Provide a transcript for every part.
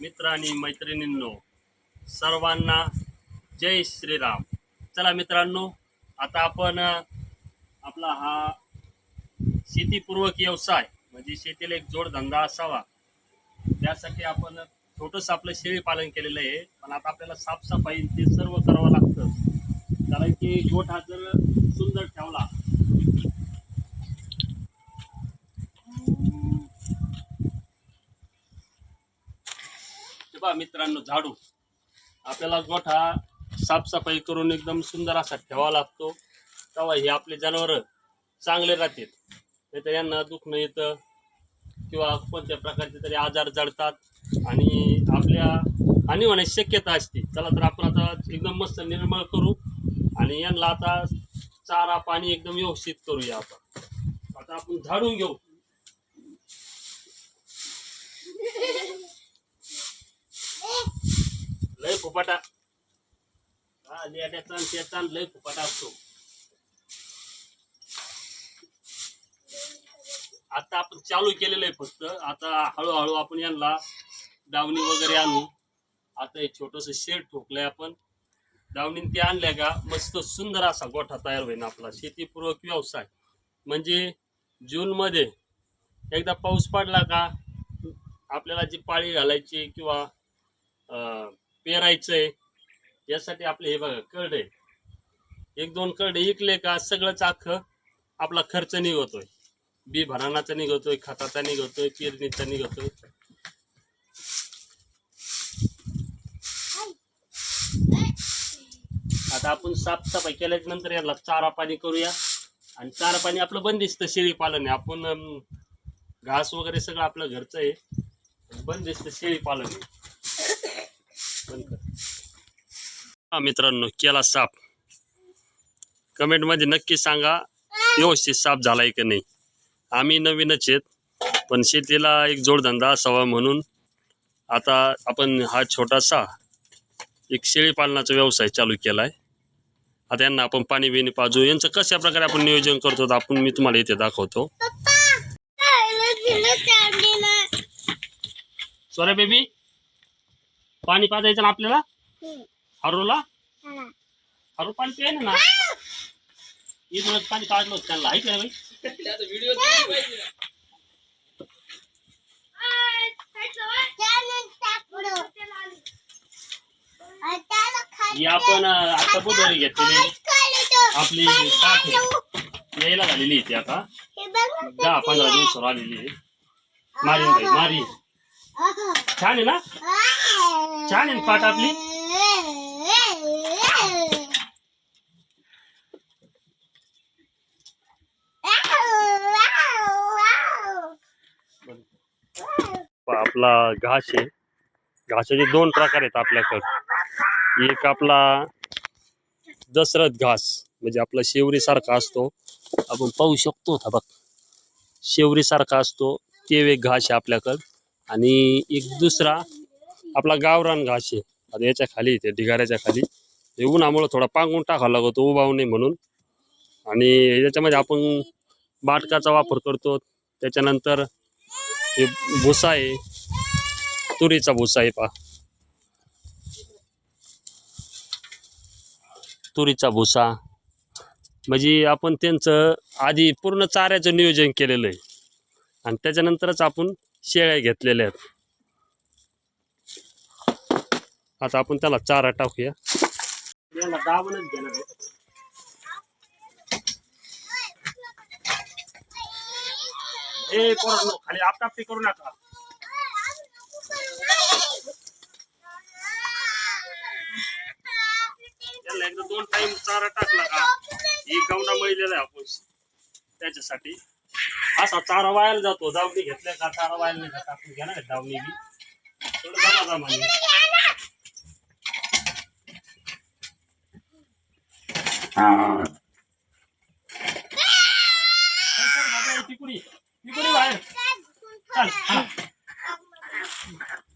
मित्र आणि मैत्रिणींनो, सर्वांना जय श्रीराम. चला मित्रांनो, आता आपण आपला हा शेतीपूर्वक व्यवसाय म्हणजे शेतीला एक जोडधंदा असावा त्यासाठी आपण छोटंस आपलं शेळी पालन केलेलं आहे. पण आता आपल्याला साफसफाई ते सर्व करावं लागतं, कारण की गोठ हा जर सुंदर ठेवला बा मित्रांनो, झाडू आपल्याला गोठा साफसफाई करून एकदम सुंदर असा ठेवावा लागतो, तेव्हा हे आपले जनावर चांगले राहतील. नाही तर यांना दुखणं येतं किंवा कोणत्या प्रकारचे तरी आजार जडतात आणि आपल्या हानी होण्याची शक्यता असते. चला तर आपण आता एकदम मस्त निर्मळ करू आणि यांना आता चारा पाणी एकदम व्यवस्थित करूया. आता आपण झाडून घेऊ. लय फुपाटा हा लेण्याचा आणि त्याचा लय फुपाटा असतो. आता आपण चालू केलेलं आहे, फक्त आता हळूहळू आपण यांना दावणी वगैरे आणू. आता एक छोटस शेड ठोकलंय आपण, दावणी ते आणल्या का मस्त सुंदर असा गोठा तयार होईल आपला शेतीपूर्वक व्यवसाय. म्हणजे जून मध्ये एकदा पाऊस पडला का आपल्याला जी पाळी घालायची किंवा पेरायचंय यासाठी आपले हे बघा करडे, एक दोन करडे इकले का सगळंच अख्खं आपला खर्च निघतोय. बी भराणाचा निघतोय, खताचा निघतोय, पेरणीचा निघतोय. आता आपण साफसफाई केल्याच्या नंतर याला चारा पाणी करूया. आणि चारा पाणी आपलं बंदिस्त शेळी पालन आहे. आपण घास वगैरे सगळं आपलं घरचं आहे, बंदिस्त शेळी पालन आहे. हा मित्रांनो, केला साफ. कमेंट मध्ये नक्की सांगा व्यवस्थित साफ झालाय की नाही. आम्ही नवीनच आहेत, पण शेतीला एक जोडधंदा असावा म्हणून आता आपण हा छोटासा एक शेळी पालनाचा व्यवसाय चालू केलाय. आता यांना आपण पाणी बिणी पाजू. यांचं कशा प्रकारे आपण नियोजन करतो आपण मी तुम्हाला इथे दाखवतो. सॉरी बेबी, पाणी पाजायचं ना आपल्याला. हरूला हरू पाणी प्याय ना, इथूनच पाणी पाजलं त्यांना ऐक ना भाई. ही आपण आता बुधवारी घेतलेली आपली साठ यायला झालेली इथे आता 10-15 दिवसावर आलेली आहे. मारीन भाई मारी, छान आहे ना, छान आहे पाठ आपली. आपला घास आहे, घासाचे 2 प्रकार आहेत आपल्याकडे. एक आपला दशरथ घास म्हणजे आपला शेवरी सारखा असतो, आपण पाहू शकतो बघ शेवरी सारखा असतो, ते एक घास आहे आपल्याकडं. आणि एक दुसरा आपला गावरान घास आहे. आता याच्या खाली ते ढिगाऱ्याच्या खाली हे उन्हामुळे थोडा पांगून टाकावा लागतो उभावू नये म्हणून. आणि याच्यामध्ये आपण बाटकाचा वापर करतो. त्याच्यानंतर हे भुसा आहे, तुरीचा भुसा आहे पहा, तुरीचा भुसा. म्हणजे आपण त्यांचं आधी पूर्ण चाऱ्याचं नियोजन केलेलं आहे आणि त्याच्यानंतरच आपण शेळ्या घेतलेल्या आहेत. आता आपण त्याला चारा टाकूया. याला दाबूनच घेणार आहे. ए पोरांनो, खाली आपटापटी करू नका. याला एकदा 2 टाइम चारा टाकला का ही गवंडा मळलेला आहे आपण त्याच्यासाठी. असा चारा वायाला जातो, दावणी घेतल्या का चारा वायाला नाही जात. आपण घेणार आहे दावणी बी थोडं जमा जमा. तिकुडी तिकुडी बाहेर चल.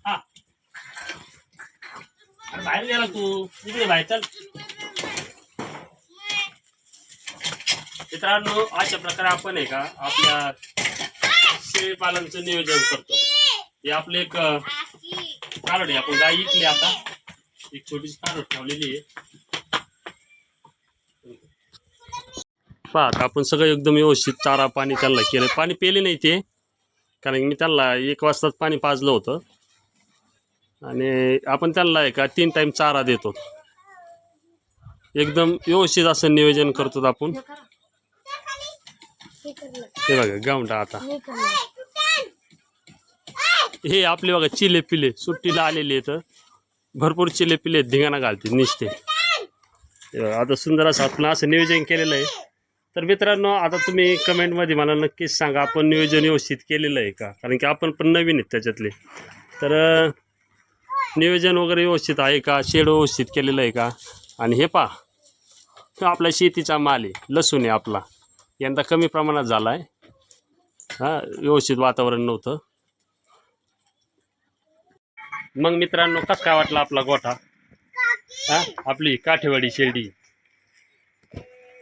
हा बाहेर गेला तू, तिकडे बाहेर चल. मित्रांनो, अशा प्रकारे आपण आहे का आपल्या शेळी पालनचं नियोजन करतो. हे आपले एक कारोडी आपण गाय इकली आता, एक छोटीशी कारोड ठेवलेली आहे. पहा आता आपण सगळं एकदम व्यवस्थित चारा पाणी त्यांना केलं. पाणी पेले नाही ते, कारण मी त्यांना 1 वाजताच पाणी पाजलं होतं. आणि आपण त्यांना आहे का 3 टाईम चारा देतो. एकदम व्यवस्थित असं नियोजन करतो आपण. हे बघा गावंडा आता हे आपले बघा चिले पिले सुट्टीला आलेले आहेत. भरपूर चिले पिले धिंगाणा घालते निसते. आता सुंदर असं आपण असं नियोजन केलेलं आहे. तर मित्रांनो आता तुम्ही कमेंटमध्ये मला नक्कीच सांगा आपण नियोजन व्यवस्थित केलेलं आहे का, कारण की आपण पण नवीन आहेत त्याच्यातले. तर नियोजन वगैरे व्यवस्थित आहे का, शेड व्यवस्थित केलेलं आहे का. आणि हे पहा आपला शेतीचा माल आहे, लसूण आहे आपला, यंदा कमी प्रमाणात झाला आहे. व्यवस्थित वातावरण नव्हतं. मग मित्रांनो कसं काय वाटलं आपला गोठा. आपली काठेवाडी शेरडी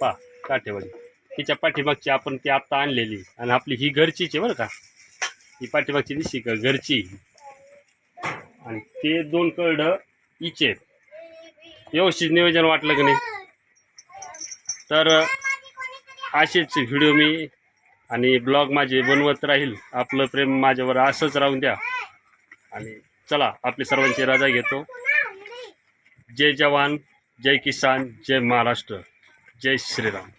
पहा, काठेवाडी तिच्या पाठीमागची आपण ती आत्ता आणलेली, आणि आपली ही घरचीच आहे बरं का. ही पाठीमागची दिसली का घरची, आणि ते 2 कळडं हिचे. व्यवस्थित नियोजन वाटलं की नाही. तर असेच व्हिडिओ मी आणि ब्लॉग माझे बनवत राहील. आपलं प्रेम माझ्यावर असंच राहून द्या. आणि चला आपली सर्वांची रजा घेतो. जय जवान, जय किसान, जय महाराष्ट्र, जय श्रीराम.